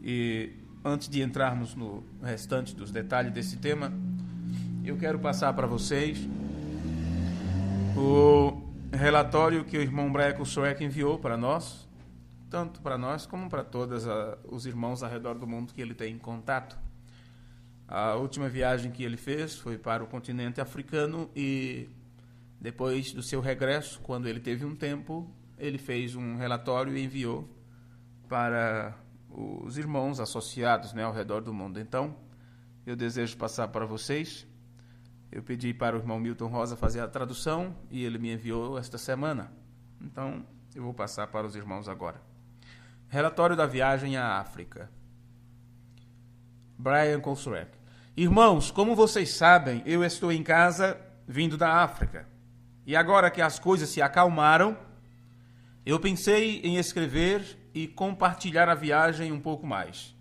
E antes de entrarmos no restante dos detalhes desse tema, eu quero passar para vocês o relatório que o irmão Brian Kusorek enviou para nós, tanto para nós como para todos os irmãos ao redor do mundo que ele tem em contato. A última viagem que ele fez foi para o continente africano e depois do seu regresso, quando ele teve um tempo, ele fez um relatório e enviou para os irmãos associados, ao redor do mundo. Então, eu desejo passar para vocês. Eu pedi para o irmão Milton Rosa fazer a tradução e ele me enviou esta semana. Então, eu vou passar para os irmãos agora. Relatório da viagem à África. Brian Kusorek. Irmãos, como vocês sabem, eu estou em casa vindo da África. E agora que as coisas se acalmaram, eu pensei em escrever e compartilhar a viagem um pouco mais.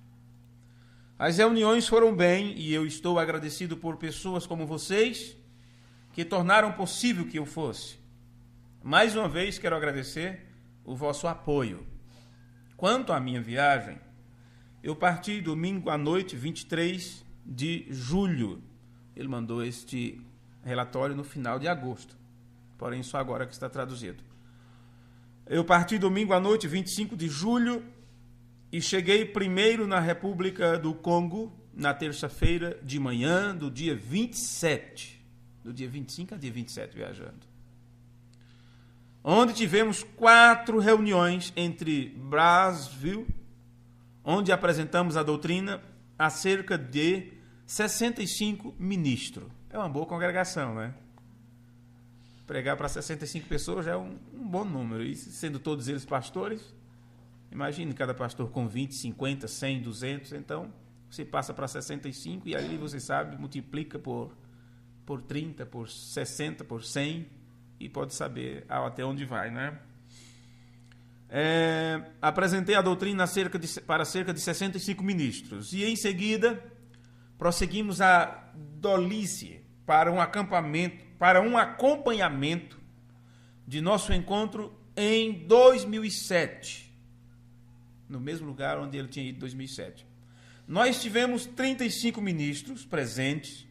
As reuniões foram bem e eu estou agradecido por pessoas como vocês que tornaram possível que eu fosse. Mais uma vez quero agradecer o vosso apoio. Quanto à minha viagem, eu parti domingo à noite, 23 de julho. Ele mandou este relatório no final de agosto, porém só agora que está traduzido. Eu parti domingo à noite, 25 de julho, e cheguei primeiro na República do Congo, na terça-feira de manhã do dia 27, do dia 25 a dia 27 viajando, onde tivemos 4 reuniões entre Brazzaville, onde apresentamos a doutrina a cerca de 65 ministros. É uma boa congregação, né? Pregar para 65 pessoas já é um bom número. E sendo todos eles pastores, imagine cada pastor com 20, 50, 100, 200. Então, você passa para 65 e ali você sabe, multiplica por 30, por 60, por 100 e pode saber até onde vai, né? Apresentei a doutrina para cerca de 65 ministros. E em seguida, prosseguimos a Dolice para um acompanhamento de nosso encontro em 2007, no mesmo lugar onde ele tinha ido em 2007. Nós tivemos 35 ministros presentes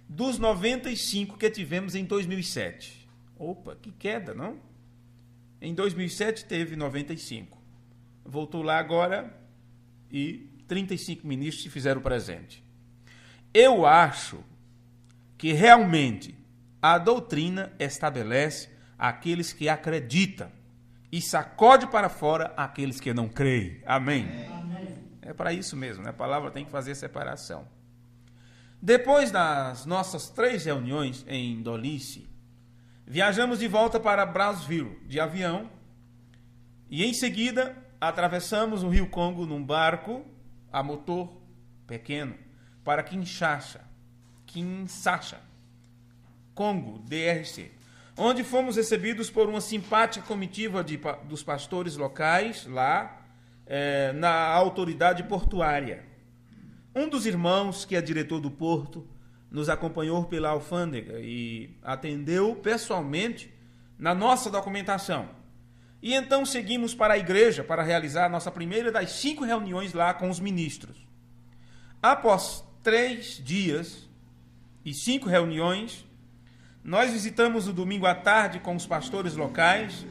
dos 95 que tivemos em 2007. Opa, que queda, não? Em 2007 teve 95. Voltou lá agora e 35 ministros se fizeram presente. Eu acho que realmente a doutrina estabelece aqueles que acreditam e sacode para fora aqueles que não creem. Amém? Amém. É para isso mesmo, né? A palavra tem que fazer separação. Depois das nossas 3 reuniões em Dolice, viajamos de volta para Brazzaville de avião e em seguida atravessamos o Rio Congo num barco a motor pequeno para Kinshasa, Congo, DRC, onde fomos recebidos por uma simpática comitiva dos pastores locais lá na autoridade portuária. Um dos irmãos, que é diretor do porto, nos acompanhou pela alfândega e atendeu pessoalmente na nossa documentação. E então seguimos para a igreja para realizar a nossa primeira das 5 reuniões lá com os ministros. Após 3 dias e 5 reuniões, nós visitamos o domingo à tarde com os pastores locais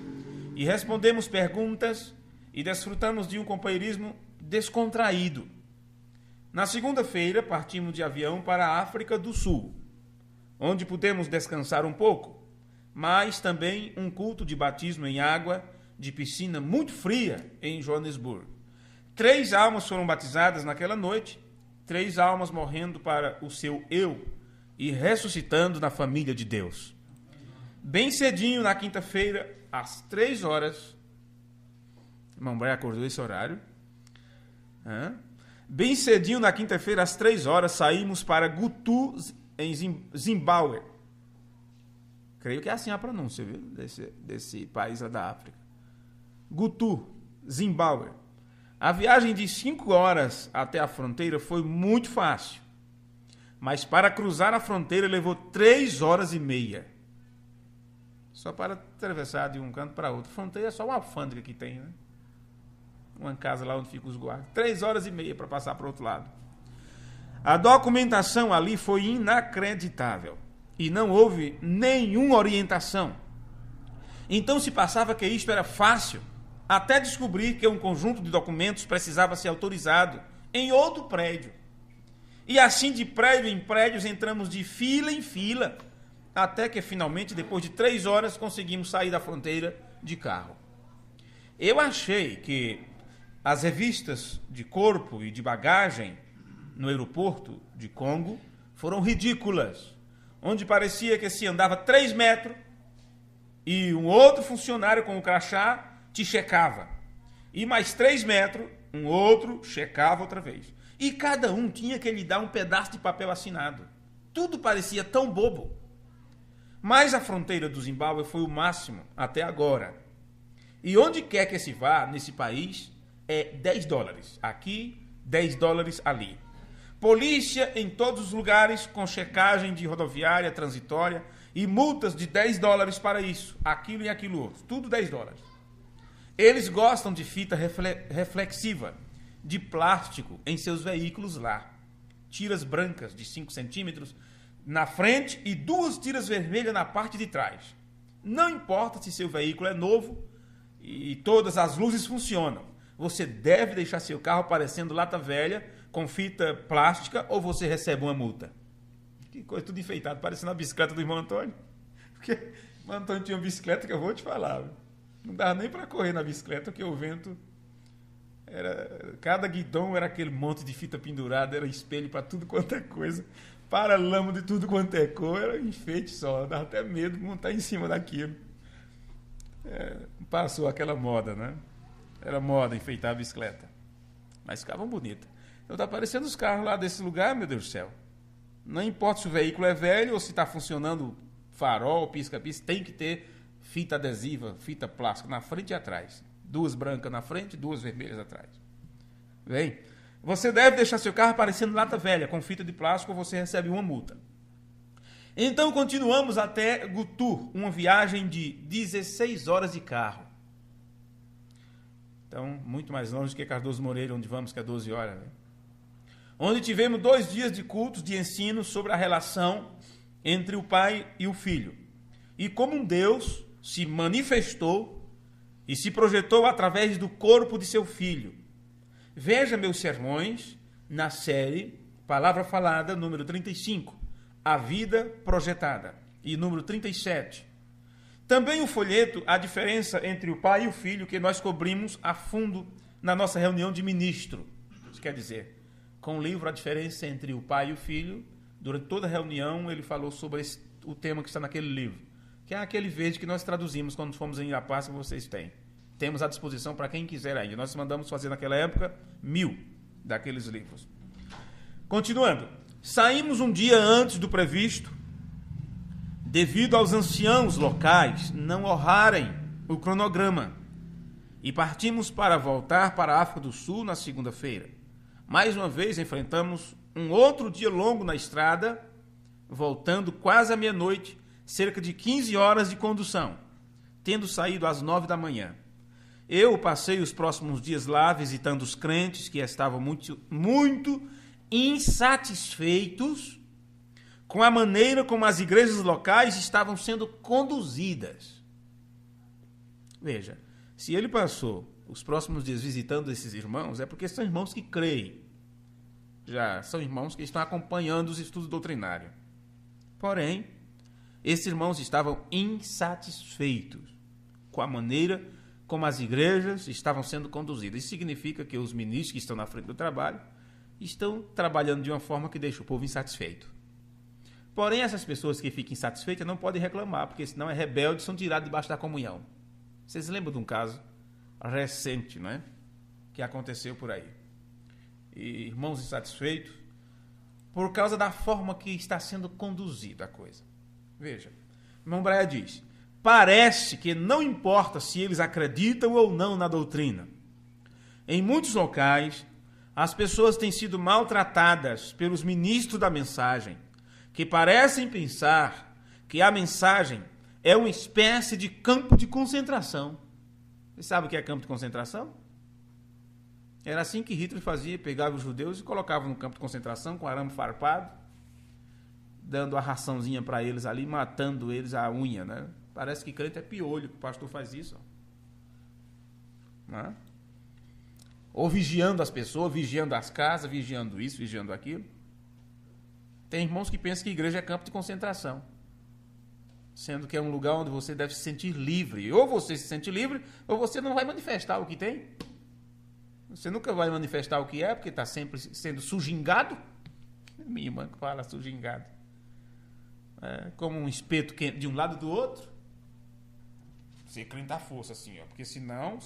e respondemos perguntas e desfrutamos de um companheirismo descontraído. Na segunda-feira, partimos de avião para a África do Sul, onde pudemos descansar um pouco, mas também um culto de batismo em água de piscina muito fria em Joanesburgo. 3 almas foram batizadas naquela noite, 3 almas morrendo para o seu eu e ressuscitando na família de Deus. Bem cedinho, na quinta-feira, às 3 horas, irmão Brian acordou esse horário, bem cedinho, na quinta-feira, às 3 horas, saímos para Gutu, em Zimbábue. Creio que é assim a pronúncia, viu? Desse país lá da África. Gutu, Zimbábue. A viagem de 5 horas até a fronteira foi muito fácil, mas para cruzar a fronteira levou 3 horas e meia. Só para atravessar de um canto para outro. Fronteira é só uma alfândega que tem, né? uma casa lá onde ficam os guardas. 3 horas e meia para passar para o outro lado. A documentação ali foi inacreditável. E não houve nenhuma orientação. Então se passava que isto era fácil, até descobrir que um conjunto de documentos precisava ser autorizado em outro prédio. E assim, de prédio em prédio, entramos de fila em fila, até que finalmente, depois de 3 horas, conseguimos sair da fronteira de carro. Eu achei que as revistas de corpo e de bagagem no aeroporto de Congo foram ridículas, onde parecia que se andava 3 metros e um outro funcionário com o crachá te checava. E mais 3 metros, um outro checava outra vez. E cada um tinha que lhe dar um pedaço de papel assinado. Tudo parecia tão bobo. Mas a fronteira do Zimbábue foi o máximo até agora. E onde quer que se vá nesse país é $10. Aqui, $10 ali. Polícia em todos os lugares com checagem de rodoviária transitória e multas de $10 para isso, aquilo e aquilo outro. Tudo $10. Eles gostam de fita reflexiva, de plástico em seus veículos lá. Tiras brancas de 5 centímetros na frente e 2 tiras vermelhas na parte de trás. Não importa se seu veículo é novo e todas as luzes funcionam. Você deve deixar seu carro parecendo lata velha com fita plástica ou você recebe uma multa. Que coisa, tudo enfeitado, parecendo a bicicleta do irmão Antônio. Porque o irmão Antônio tinha uma bicicleta que eu vou te falar. Não dava nem para correr na bicicleta, porque o vento era... Cada guidão era aquele monte de fita pendurada, era espelho para tudo quanto é coisa. Paralamo de tudo quanto é cor, era enfeite só. Dava até medo de montar em cima daquilo. Passou aquela moda, né? Era moda enfeitar a bicicleta. Mas ficavam bonitas. Então tá aparecendo os carros lá desse lugar, meu Deus do céu. Não importa se o veículo é velho ou se está funcionando farol, pisca-pisca, tem que ter fita adesiva, fita plástica na frente e atrás. 2 brancas na frente, 2 vermelhas atrás. Bem, você deve deixar seu carro parecendo lata velha, com fita de plástico, ou você recebe uma multa. Então continuamos até Gutu, uma viagem de 16 horas de carro. Então, muito mais longe que Cardoso Moreira, onde vamos, que é 12 horas. Né? Onde tivemos 2 dias de cultos de ensino sobre a relação entre o pai e o filho. E como um Deus se manifestou e se projetou através do corpo de seu filho. Veja meus sermões na série Palavra Falada, número 35, A Vida Projetada, e número 37. Também o folheto A Diferença entre o Pai e o Filho, que nós cobrimos a fundo na nossa reunião de ministro. Isso quer dizer, com o livro A Diferença entre o Pai e o Filho, durante toda a reunião ele falou sobre o tema que está naquele livro, que é aquele verde que nós traduzimos quando fomos em Irapá, que vocês têm. Temos à disposição para quem quiser ainda. Nós mandamos fazer naquela época 1000 daqueles livros. Continuando. Saímos um dia antes do previsto, devido aos anciãos locais não honrarem o cronograma, e partimos para voltar para a África do Sul na segunda-feira. Mais uma vez enfrentamos um outro dia longo na estrada, voltando quase à meia-noite, cerca de 15 horas de condução, tendo saído às 9 da manhã. Eu passei os próximos dias lá visitando os crentes que estavam muito insatisfeitos com a maneira como as igrejas locais estavam sendo conduzidas. Veja, se ele passou os próximos dias visitando esses irmãos, é porque são irmãos que creem. Já são irmãos que estão acompanhando os estudos doutrinários. Porém, esses irmãos estavam insatisfeitos com a maneira como as igrejas estavam sendo conduzidas. Isso significa que os ministros que estão na frente do trabalho estão trabalhando de uma forma que deixa o povo insatisfeito. Porém, essas pessoas que ficam insatisfeitas não podem reclamar, porque senão é rebelde e são tirados debaixo da comunhão. Vocês lembram de um caso recente, não é? Que aconteceu por aí. E irmãos insatisfeitos por causa da forma que está sendo conduzida a coisa. Veja, o irmão Braia diz: parece que não importa se eles acreditam ou não na doutrina. Em muitos locais, as pessoas têm sido maltratadas pelos ministros da mensagem, que parecem pensar que a mensagem é uma espécie de campo de concentração. Você sabe o que é campo de concentração? Era assim que Hitler fazia, pegava os judeus e colocava no campo de concentração com arame farpado, dando a raçãozinha para eles ali, matando eles à unha, né? Parece que crente é piolho, que o pastor faz isso. Né? Ou vigiando as pessoas, vigiando as casas, vigiando isso, vigiando aquilo. Tem irmãos que pensam que igreja é campo de concentração, sendo que é um lugar onde você deve se sentir livre. Ou você se sente livre, ou você não vai manifestar o que tem. Você nunca vai manifestar o que é, porque está sempre sendo sujingado. Minha irmã que fala sujingado. É, como um espeto quente de um lado e do outro. Você crente à força, assim, ó. Porque senão,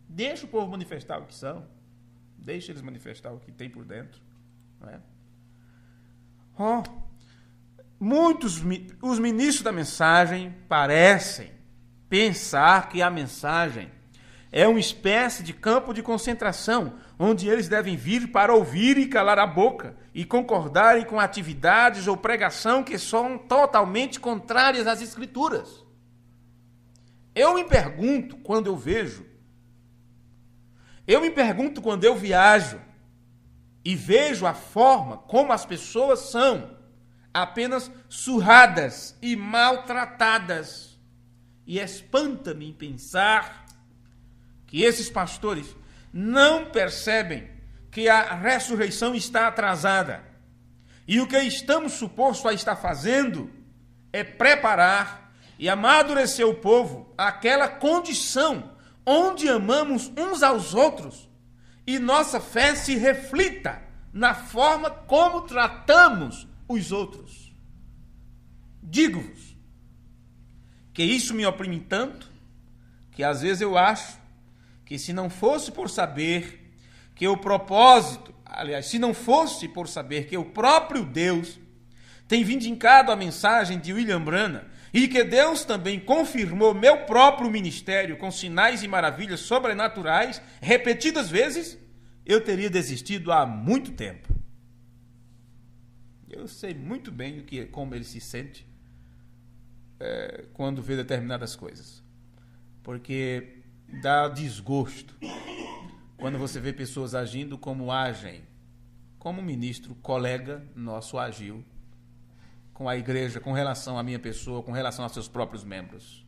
deixa o povo manifestar o que são. Deixa eles manifestar o que tem por dentro. Não é? Os ministros da mensagem parecem pensar que a mensagem é uma espécie de campo de concentração, onde eles devem vir para ouvir e calar a boca e concordarem com atividades ou pregação que são totalmente contrárias às Escrituras. Eu me pergunto quando eu viajo e vejo a forma como as pessoas são apenas surradas e maltratadas. E espanta-me em pensar que esses pastores não percebem que a ressurreição está atrasada. E o que estamos supostos a estar fazendo é preparar e amadurecer o povo àquela condição onde amamos uns aos outros e nossa fé se reflita na forma como tratamos os outros. Digo-vos que isso me oprime tanto que às vezes eu acho que se não fosse por saber que o propósito, aliás, se não fosse por saber que o próprio Deus tem vindicado a mensagem de William Branham e que Deus também confirmou meu próprio ministério com sinais e maravilhas sobrenaturais repetidas vezes, eu teria desistido há muito tempo. Eu sei muito bem como ele se sente quando vê determinadas coisas. Porque dá desgosto quando você vê pessoas agindo como agem, como o ministro, colega nosso agiu com a igreja, com relação à minha pessoa, com relação aos seus próprios membros.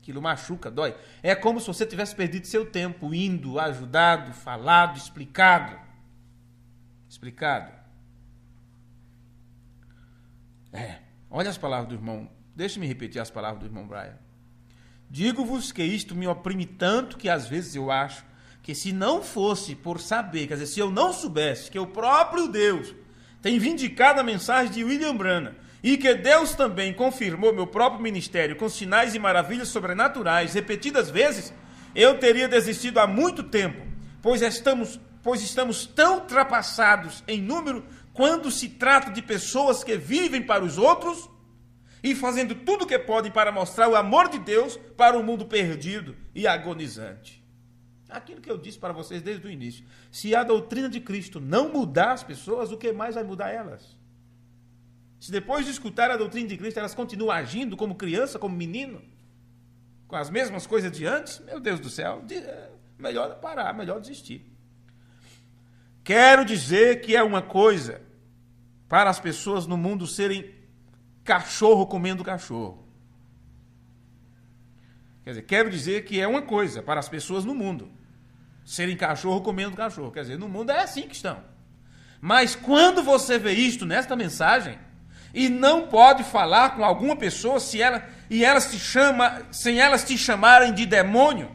Aquilo machuca, dói. É como se você tivesse perdido seu tempo indo, ajudado, falado, explicado. Olha as palavras do irmão. Deixe-me repetir as palavras do irmão Brian. Digo-vos que isto me oprime tanto que às vezes eu acho que se não fosse por saber, quer dizer, se eu não soubesse que o próprio Deus tem vindicado a mensagem de William Branham e que Deus também confirmou meu próprio ministério com sinais e maravilhas sobrenaturais repetidas vezes, eu teria desistido há muito tempo, pois estamos tão ultrapassados em número quando se trata de pessoas que vivem para os outros e fazendo tudo o que podem para mostrar o amor de Deus para o mundo perdido e agonizante. Aquilo que eu disse para vocês desde o início. Se a doutrina de Cristo não mudar as pessoas, o que mais vai mudar elas? Se depois de escutar a doutrina de Cristo, elas continuam agindo como criança, como menino, com as mesmas coisas de antes, meu Deus do céu, melhor parar, melhor desistir. Quero dizer que é uma coisa para as pessoas no mundo serem cachorro comendo cachorro. Quer dizer, quero dizer que é uma coisa para as pessoas no mundo serem cachorro comendo cachorro. Quer dizer, no mundo é assim que estão. Mas quando você vê isto nesta mensagem e não pode falar com alguma pessoa sem elas te chamarem de demônio,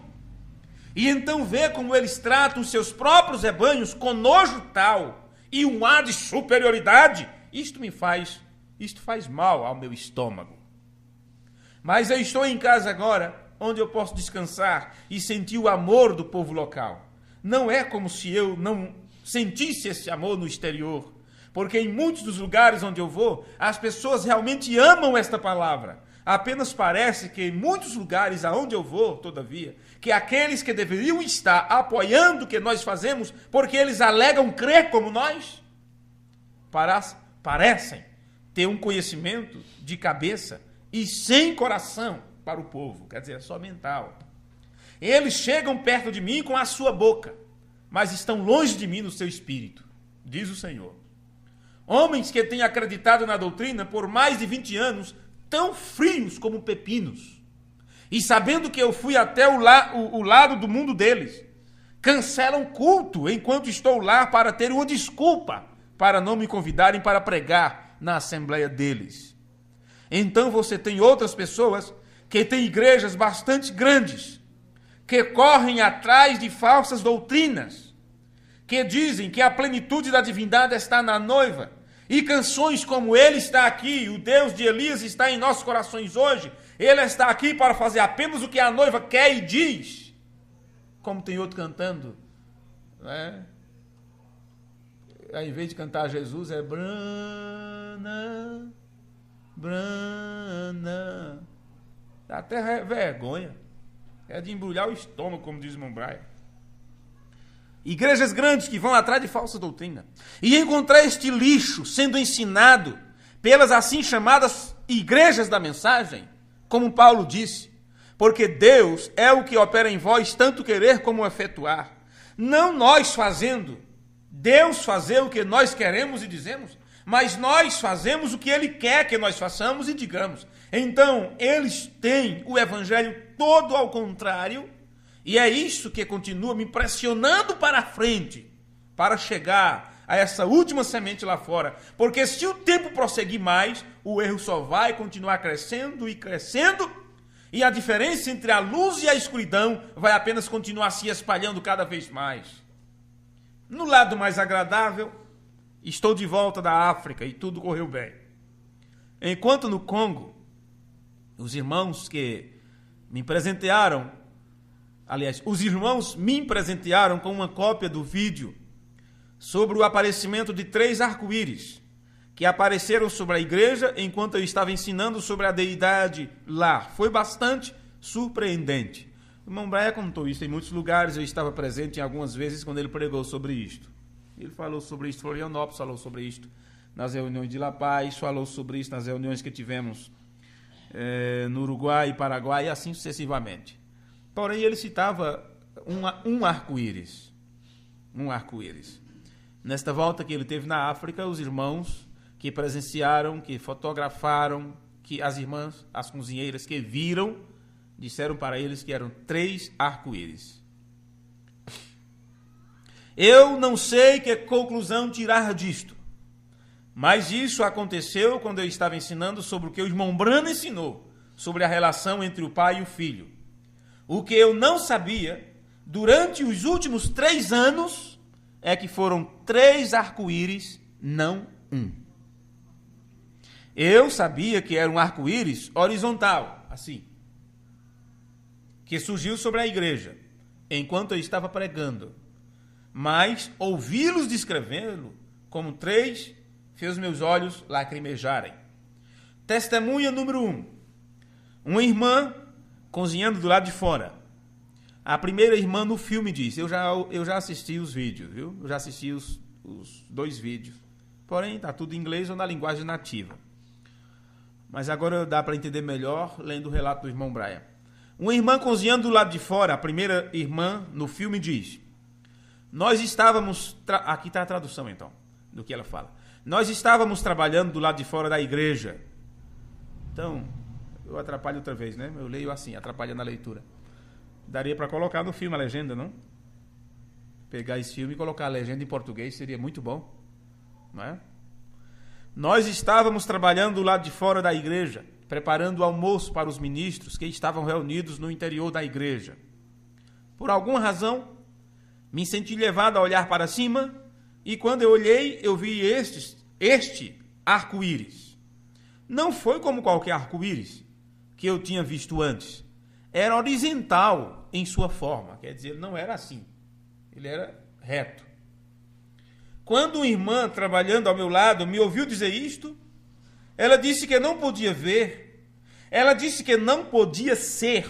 e então vê como eles tratam os seus próprios rebanhos com nojo tal e um ar de superioridade, isto faz mal ao meu estômago. Mas eu estou em casa agora, onde eu posso descansar e sentir o amor do povo local. Não é como se eu não sentisse esse amor no exterior, porque em muitos dos lugares onde eu vou, as pessoas realmente amam esta palavra. Apenas parece que em muitos lugares aonde eu vou, todavia, que aqueles que deveriam estar apoiando o que nós fazemos, porque eles alegam crer como nós, parecem ter um conhecimento de cabeça e sem coração para o povo, quer dizer, é só mental. Eles chegam perto de mim com a sua boca, mas estão longe de mim no seu espírito, diz o Senhor. Homens que têm acreditado na doutrina por mais de 20 anos, tão frios como pepinos, e sabendo que eu fui até o lado do mundo deles, cancelam culto enquanto estou lá para ter uma desculpa para não me convidarem para pregar na assembleia deles. Então você tem outras pessoas que têm igrejas bastante grandes, que correm atrás de falsas doutrinas, que dizem que a plenitude da divindade está na noiva, e canções como Ele está aqui, o Deus de Elias está em nossos corações hoje, Ele está aqui para fazer apenas o que a noiva quer e diz, como tem outro cantando, né? Ao invés de cantar Jesus, é Brana, Brana. Dá até vergonha. É de embrulhar o estômago, como diz Mombraia. Igrejas grandes que vão atrás de falsa doutrina. E encontrar este lixo sendo ensinado pelas assim chamadas igrejas da mensagem, como Paulo disse, porque Deus é o que opera em vós tanto querer como efetuar. Não nós fazendo, Deus fazer o que nós queremos e dizemos, mas nós fazemos o que Ele quer que nós façamos e digamos. Então, eles têm o evangelho todo ao contrário, e é isso que continua me pressionando para a frente, para chegar a essa última semente lá fora. Porque se o tempo prosseguir mais, o erro só vai continuar crescendo e crescendo, e a diferença entre a luz e a escuridão vai apenas continuar se espalhando cada vez mais. No lado mais agradável, estou de volta da África e tudo correu bem. Enquanto no Congo, os irmãos me presentearam com uma cópia do vídeo sobre o aparecimento de 3 arco-íris que apareceram sobre a igreja enquanto eu estava ensinando sobre a deidade lá. Foi bastante surpreendente. O irmão Braia contou isso em muitos lugares, eu estava presente em algumas vezes quando ele pregou sobre isto. Ele falou sobre isto em Florianópolis, falou sobre isto nas reuniões de La Paz, falou sobre isso nas reuniões que tivemos no Uruguai e Paraguai, e assim sucessivamente. Porém, ele citava um arco-íris. Um arco-íris. Nesta volta que ele teve na África, os irmãos que presenciaram, que fotografaram, que as irmãs, as cozinheiras que viram, disseram para eles que eram 3 arco-íris. Eu não sei que conclusão tirar disto, mas isso aconteceu quando eu estava ensinando sobre o que o irmão Brano ensinou, sobre a relação entre o pai e o filho. O que eu não sabia, durante os últimos 3 anos, é que foram 3 arco-íris, não 1. Eu sabia que era um arco-íris horizontal, assim, que surgiu sobre a igreja, enquanto eu estava pregando. Mas ouvi-los descrevê-lo como 3 fez meus olhos lacrimejarem. Testemunha número 1. Uma irmã cozinhando do lado de fora. A primeira irmã no filme disse, eu já assisti os vídeos, viu? Eu já assisti os 2 vídeos. Porém, está tudo em inglês ou na linguagem nativa. Mas agora dá para entender melhor lendo o relato do irmão Brian. Uma irmã cozinhando do lado de fora, a primeira irmã no filme diz, nós estávamos... Aqui está a tradução, então, do que ela fala. Nós estávamos trabalhando do lado de fora da igreja. Então, eu atrapalho outra vez, né? Eu leio assim, atrapalhando a leitura. Daria para colocar no filme a legenda, não? Pegar esse filme e colocar a legenda em português seria muito bom, não é? Nós estávamos trabalhando do lado de fora da igreja, preparando o almoço para os ministros que estavam reunidos no interior da igreja. Por alguma razão, me senti levado a olhar para cima e quando eu olhei, eu vi este arco-íris. Não foi como qualquer arco-íris que eu tinha visto antes. Era horizontal em sua forma, quer dizer, não era assim. Ele era reto. Quando uma irmã trabalhando ao meu lado me ouviu dizer isto, ela disse que não podia ver, ela disse que não podia ser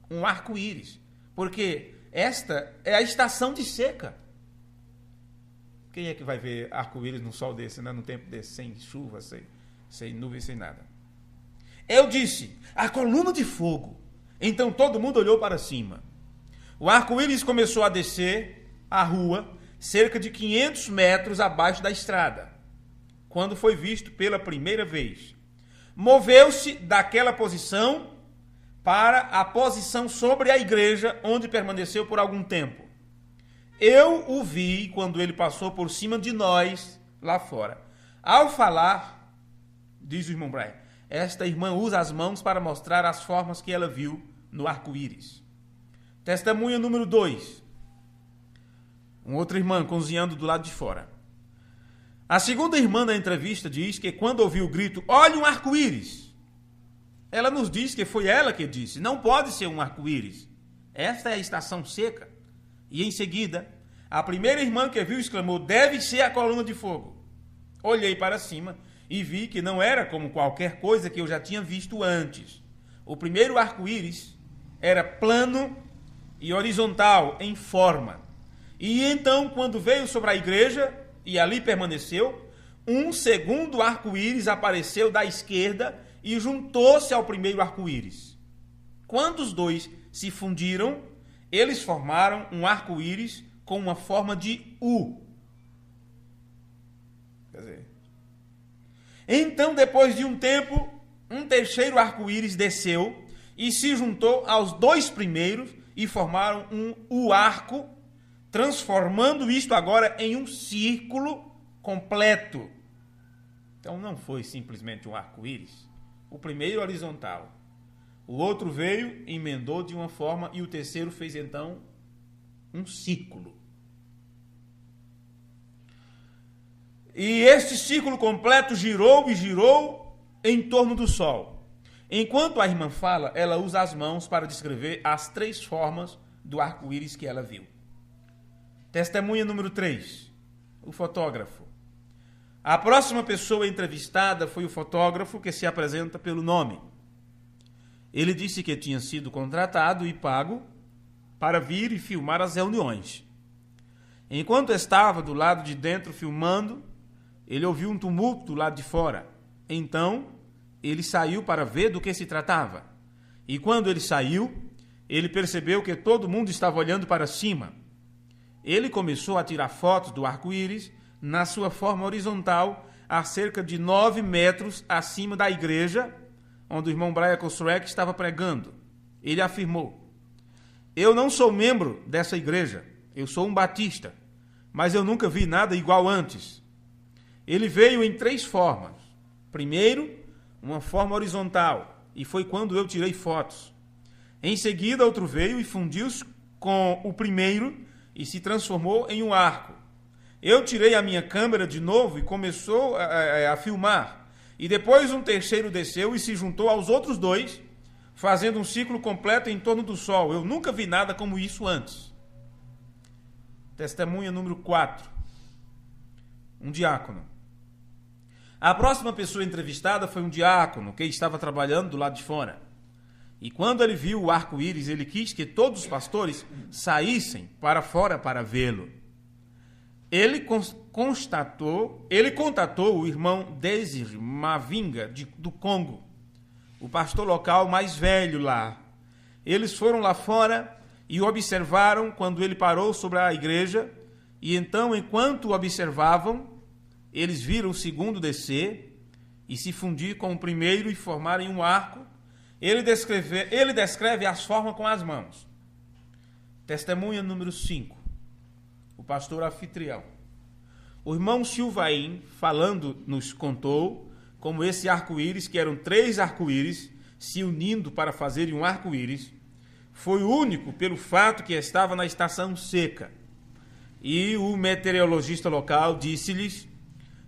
um arco-íris, porque esta é a estação de seca. Quem é que vai ver arco-íris num sol desse, né? Num tempo desse, sem chuva, sem nuvem, sem nada? Eu disse, a coluna de fogo. Então todo mundo olhou para cima. O arco-íris começou a descer a rua cerca de 500 metros abaixo da estrada, quando foi visto pela primeira vez. Moveu-se daquela posição para a posição sobre a igreja, onde permaneceu por algum tempo. Eu o vi quando ele passou por cima de nós lá fora. Ao falar, diz o irmão Brian, esta irmã usa as mãos para mostrar as formas que ela viu no arco-íris. Testemunha número 2. Uma outra irmã cozinhando do lado de fora. A segunda irmã na entrevista diz que quando ouviu o grito, olha um arco-íris, ela nos diz que foi ela que disse, não pode ser um arco-íris. Esta é a estação seca. E em seguida, a primeira irmã que viu exclamou, deve ser a coluna de fogo. Olhei para cima e vi que não era como qualquer coisa que eu já tinha visto antes. O primeiro arco-íris era plano e horizontal em forma. E então, quando veio sobre a igreja e ali permaneceu, um segundo arco-íris apareceu da esquerda e juntou-se ao primeiro arco-íris. Quando os dois se fundiram, eles formaram um arco-íris com uma forma de U. Quer dizer, então, depois de um tempo, um terceiro arco-íris desceu e se juntou aos dois primeiros e formaram um U-arco, transformando isto agora em um círculo completo. Então não foi simplesmente um arco-íris. O primeiro horizontal. O outro veio, emendou de uma forma e o terceiro fez então um círculo. E este círculo completo girou e girou em torno do Sol. Enquanto a irmã fala, ela usa as mãos para descrever as 3 formas do arco-íris que ela viu. Testemunha número 3, o fotógrafo. A próxima pessoa entrevistada foi o fotógrafo, que se apresenta pelo nome. Ele disse que tinha sido contratado e pago para vir e filmar as reuniões. Enquanto estava do lado de dentro filmando, ele ouviu um tumulto do lado de fora. Então, ele saiu para ver do que se tratava. E quando ele saiu, ele percebeu que todo mundo estava olhando para cima. Ele começou a tirar fotos do arco-íris na sua forma horizontal, a cerca de 9 metros acima da igreja, onde o irmão Brian Kosruek estava pregando. Ele afirmou, eu não sou membro dessa igreja, eu sou um batista, mas eu nunca vi nada igual antes. Ele veio em 3 formas. Primeiro, uma forma horizontal, e foi quando eu tirei fotos. Em seguida, outro veio e fundiu-se com o primeiro e se transformou em um arco. Eu tirei a minha câmera de novo e começou a filmar. E depois um terceiro desceu e se juntou aos outros 2, fazendo um ciclo completo em torno do Sol. Eu nunca vi nada como isso antes. Testemunha número 4. Um diácono. A próxima pessoa entrevistada foi um diácono que estava trabalhando do lado de fora. E quando ele viu o arco-íris, ele quis que todos os pastores saíssem para fora para vê-lo. Ele contatou o irmão Desir Mavinga, do Congo, o pastor local mais velho lá. Eles foram lá fora e o observaram quando ele parou sobre a igreja, e então, enquanto o observavam, eles viram o segundo descer e se fundir com o primeiro e formarem um arco. Ele descreve as formas com as mãos. Testemunha número 5. O pastor anfitrião. O irmão Silvain, falando, nos contou como esse arco-íris, que eram 3 arco-íris, se unindo para fazerem um arco-íris, foi único pelo fato que estava na estação seca. E o meteorologista local disse-lhes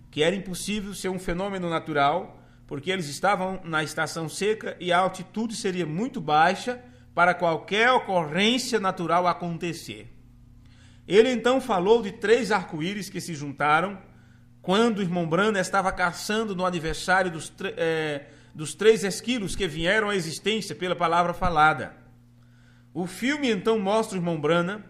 que era impossível ser um fenômeno natural, porque eles estavam na estação seca e a altitude seria muito baixa para qualquer ocorrência natural acontecer. Ele então falou de 3 arco-íris que se juntaram quando o irmão Branham estava caçando no aniversário dos 3 esquilos que vieram à existência pela palavra falada. O filme então mostra o irmão Branham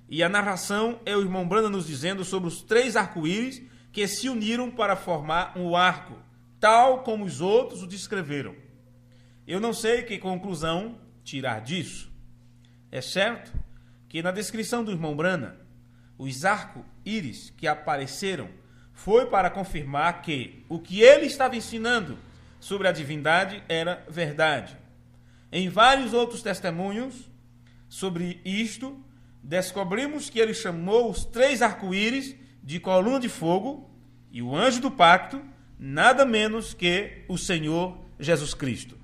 e a narração é o irmão Branham nos dizendo sobre os 3 arco-íris que se uniram para formar um arco, tal como os outros o descreveram. Eu não sei que conclusão tirar disso. É certo que na descrição do irmão Brana, os arco-íris que apareceram foi para confirmar que o que ele estava ensinando sobre a divindade era verdade. Em vários outros testemunhos sobre isto, descobrimos que ele chamou os 3 arco-íris de coluna de fogo e o anjo do pacto, nada menos que o Senhor Jesus Cristo.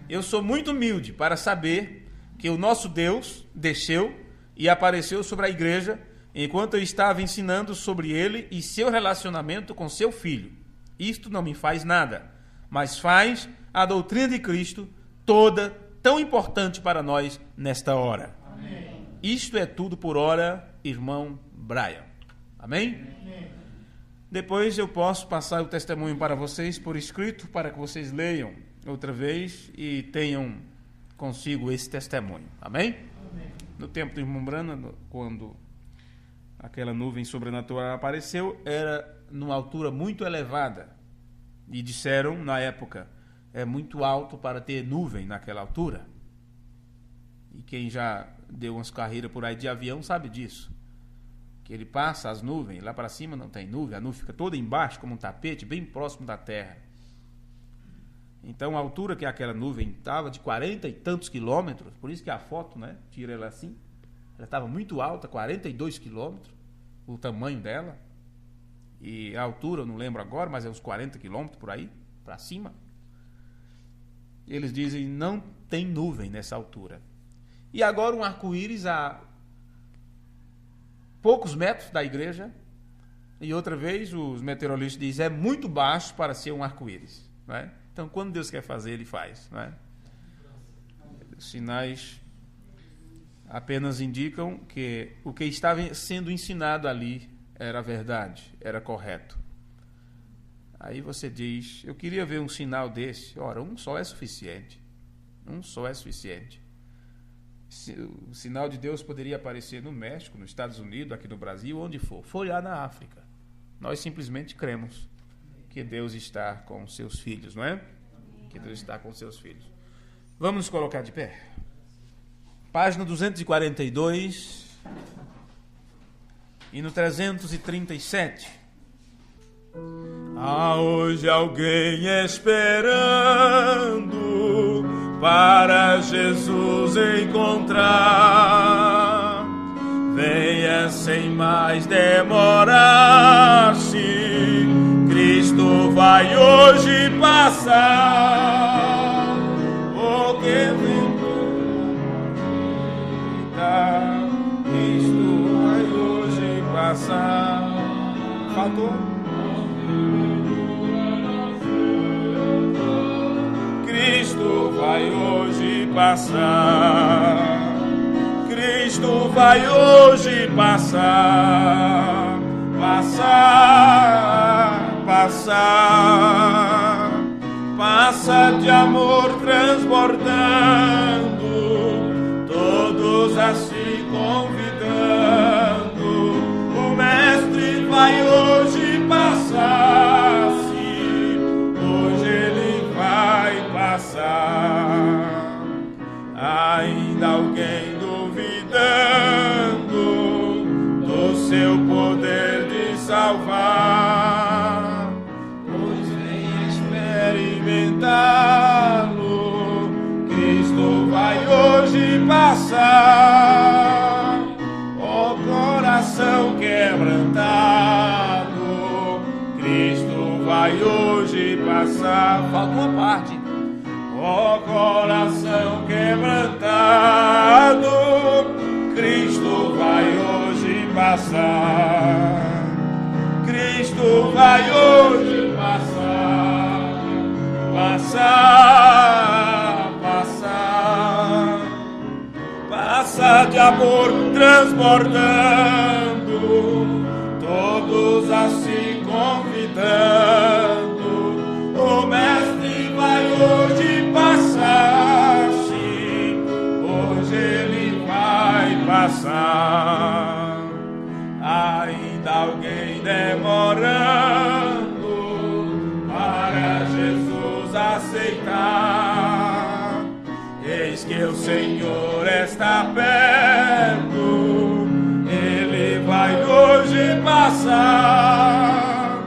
Eu sou muito humilde para saber que o nosso Deus desceu e apareceu sobre a igreja enquanto eu estava ensinando sobre ele e seu relacionamento com seu filho. Isto não me faz nada, mas faz a doutrina de Cristo toda tão importante para nós nesta hora. Amém. Isto é tudo por hora, irmão Brian. Amém? Amém? Depois eu posso passar o testemunho para vocês por escrito, para que vocês leiam outra vez e tenham consigo esse testemunho. Amém? Amém. No tempo do irmão Brana, quando aquela nuvem sobrenatural apareceu, era numa altura muito elevada. E disseram, na época, é muito alto para ter nuvem naquela altura. E quem já deu umas carreiras por aí de avião sabe disso. Que ele passa as nuvens, lá para cima não tem nuvem, a nuvem fica toda embaixo como um tapete, bem próximo da terra. Então a altura que aquela nuvem estava de 40 e tantos quilômetros, por isso que a foto, né, tira ela assim, ela estava muito alta, 42 quilômetros, o tamanho dela. E a altura, eu não lembro agora, mas é uns 40 quilômetros por aí, para cima. Eles dizem, não tem nuvem nessa altura. E agora um arco-íris a poucos metros da igreja, e outra vez os meteorologistas dizem, é muito baixo para ser um arco-íris. Não é? Então, quando Deus quer fazer, Ele faz. Não é? Os sinais apenas indicam que o que estava sendo ensinado ali era verdade, era correto. Aí você diz, eu queria ver um sinal desse. Ora, um só é suficiente. Um só é suficiente. O sinal de Deus poderia aparecer no México, nos Estados Unidos, aqui no Brasil, onde for. Foi lá na África. Nós simplesmente cremos que Deus está com seus filhos, não é? Que Deus está com seus filhos. Vamos nos colocar de pé. Página 242 e no 337. Há hoje alguém esperando para Jesus encontrar. Venha sem mais demorar-se, Cristo vai hoje passar. O que Cristo vai hoje passar. Faltou? Cristo vai hoje passar. Cristo vai hoje passar. Passar, passar. Passa de amor transbordando, todos a se convidando. O Mestre vai hoje passar. Hoje ele vai passar. Ainda alguém duvidando do seu poder de salvar, pois vem experimentá-lo. Cristo vai hoje passar. Ó coração quebrantado, Cristo vai hoje passar. Falta uma parte. Ó coração quebrantado, Cristo vai hoje passar. Cristo vai hoje passar. Passar, passar. Passa de amor transbordando, todos a se convidando. O Mestre vai hoje passar, sim, hoje ele vai passar. Ainda alguém demorando para Jesus aceitar. Eis que o Senhor está perto, passar,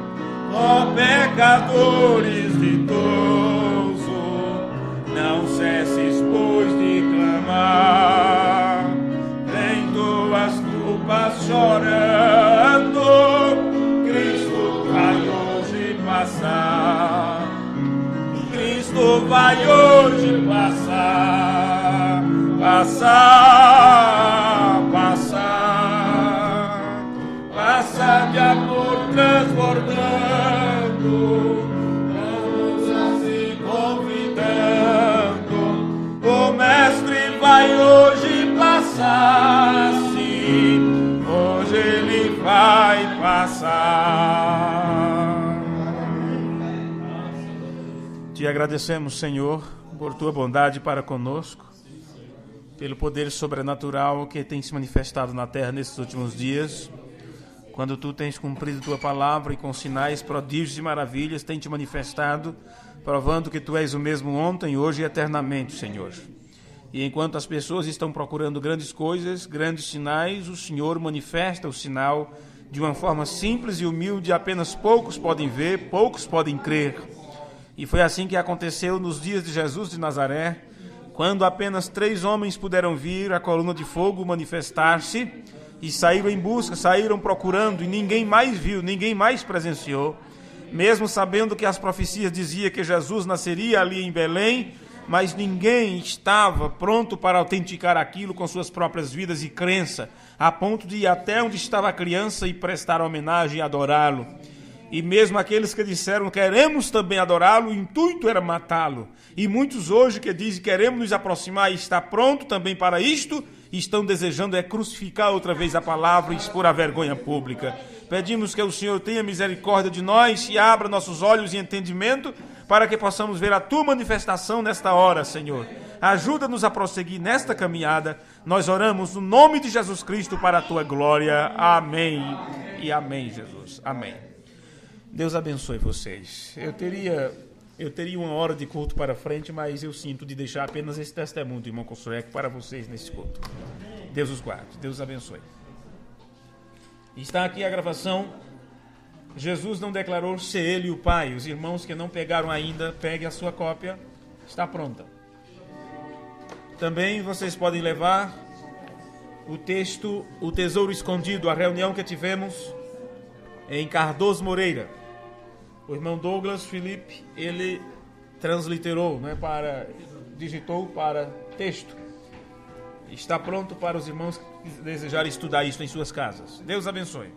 ó pecadores ditoso, não cesses, pois, de clamar, em tuas culpas chorando, Cristo vai hoje passar, Cristo vai hoje passar, passar, passar, passar de amor transbordando, vamos assim convidando, o Mestre vai hoje passar, sim, hoje ele vai passar. Te agradecemos, Senhor, por tua bondade para conosco, pelo poder sobrenatural que tem se manifestado na terra nesses últimos dias, quando tu tens cumprido tua palavra e com sinais, prodígios e maravilhas tem te manifestado, provando que tu és o mesmo ontem, hoje e eternamente, Senhor. E enquanto as pessoas estão procurando grandes coisas, grandes sinais, o Senhor manifesta o sinal de uma forma simples e humilde, apenas poucos podem ver, poucos podem crer. E foi assim que aconteceu nos dias de Jesus de Nazaré, quando apenas 3 homens puderam vir a coluna de fogo manifestar-se e saíram em busca, saíram procurando e ninguém mais viu, ninguém mais presenciou, mesmo sabendo que as profecias diziam que Jesus nasceria ali em Belém, mas ninguém estava pronto para autenticar aquilo com suas próprias vidas e crença, a ponto de ir até onde estava a criança e prestar homenagem e adorá-lo. E mesmo aqueles que disseram queremos também adorá-lo, o intuito era matá-lo. E muitos hoje que dizem queremos nos aproximar e está pronto também para isto, estão desejando crucificar outra vez a palavra e expor a vergonha pública. Pedimos que o Senhor tenha misericórdia de nós e abra nossos olhos e entendimento para que possamos ver a tua manifestação nesta hora, Senhor. Ajuda-nos a prosseguir nesta caminhada. Nós oramos no nome de Jesus Cristo para a tua glória. Amém e amém, Jesus. Amém. Deus abençoe vocês. Eu teria uma hora de culto para frente, mas eu sinto de deixar apenas esse testemunho do irmão Consueco para vocês nesse culto. Deus os guarde, Deus os abençoe. Está aqui a gravação. Jesus não declarou ser ele o Pai. Os irmãos que não pegaram ainda, peguem a sua cópia. Está pronta. Também vocês podem levar o texto, o Tesouro Escondido, a reunião que tivemos em Cardoso Moreira. O irmão Douglas Felipe, ele transliterou, digitou para texto. Está pronto para os irmãos que desejarem estudar isso em suas casas. Deus abençoe.